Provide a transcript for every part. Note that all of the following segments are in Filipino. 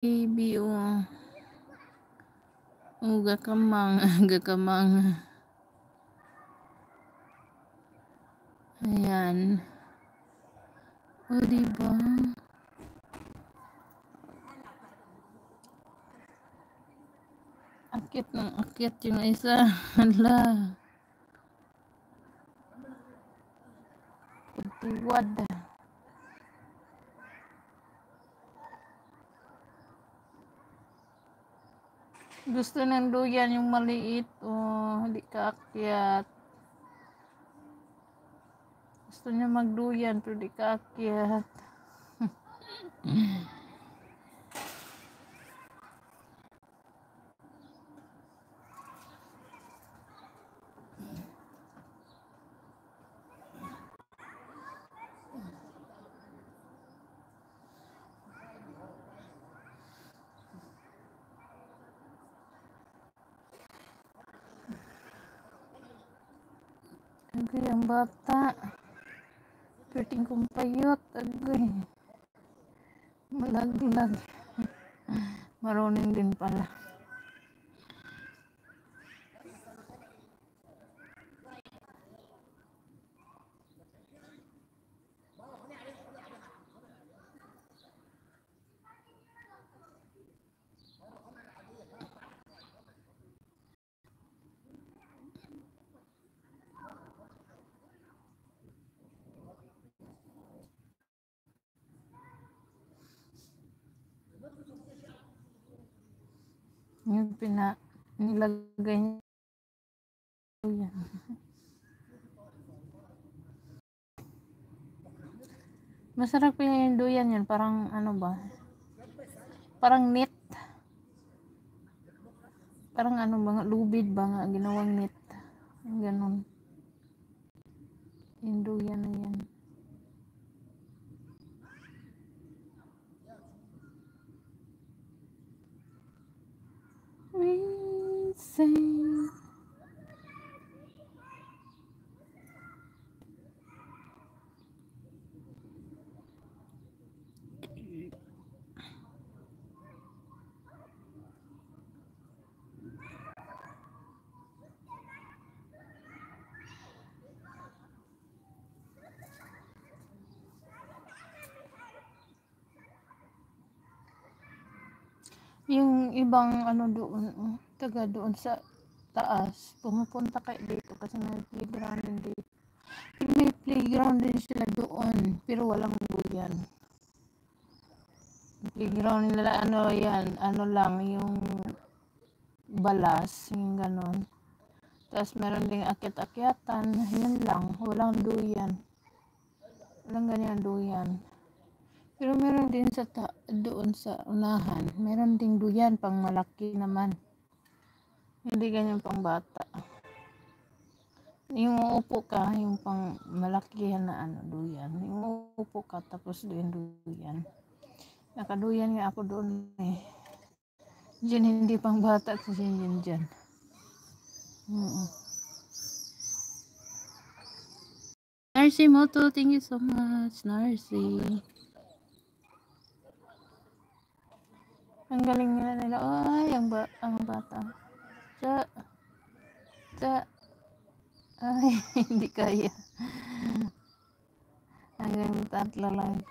Baby, oh. Oh, gakamang, gakamang. Ayan. Oh, diba? Akit ng akit yung isa. Hala. Pagtiwad. Gusto ng duyan yung maliit. Oh, hindi kaakyat. Gusto niya magduyan pero di kaakyat. Agoy, ang bata. Piting kumpayot. Agoy. Malaglag. Marunong din pala. Yung nilagay niya. Yan. Masarap yung duyan yan. Parang ano ba? Parang knit. Parang ano ba? Lubid ba nga? Ginawang knit. Ganon. Yung duyan na yan. We sing. Yung ibang ano doon, taga doon sa taas, pumupunta kayo dito kasi may playground din dito. Pero may playground din sila doon, pero walang duyan. Playground nila ano yan, ano lang, yung balas, yung ganon. Tapos meron ding akyat-akyatan, yun lang, walang duyan. Walang ganyan duyan. Pero meron din sa doon sa unahan, meron ding duyan pang malaki naman. Hindi ganyan pang bata. Yung uupo ka, yung pang malaki na ano, duyan. Yung uupo ka, tapos doon duyan. Nakaduyan nga ako doon eh. Diyan hindi pang bata kasi yun dyan. Narcy Moto, thank you so much, Narcy. Ang galing nila. Ay, ang bata. Ay, hindi kaya. Hanggang tatlo lang.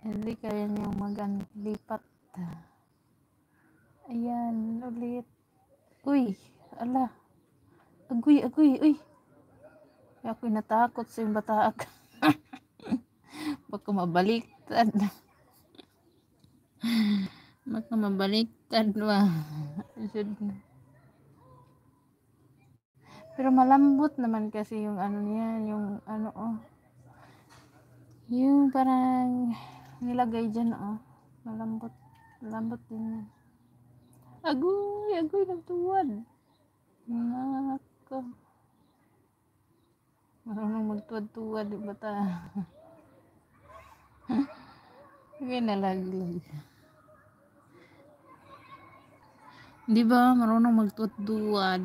Hindi kaya niyang lipat. Ayan, ulit. Uy, ala. Agoy, uy. Ako'y natakot sa yung bataak. Baka mabaliktad. Baka mabaliktad ba. Pero malambot naman kasi yung ano niya, yung ano yung parang nilagay dyan malambot din. Agoy, nagtuwad. Nako. Marunong magtuwad-tuwad, di ba ta? Sige, nalaglag. Di ba, marunong magtuwad-tuwad.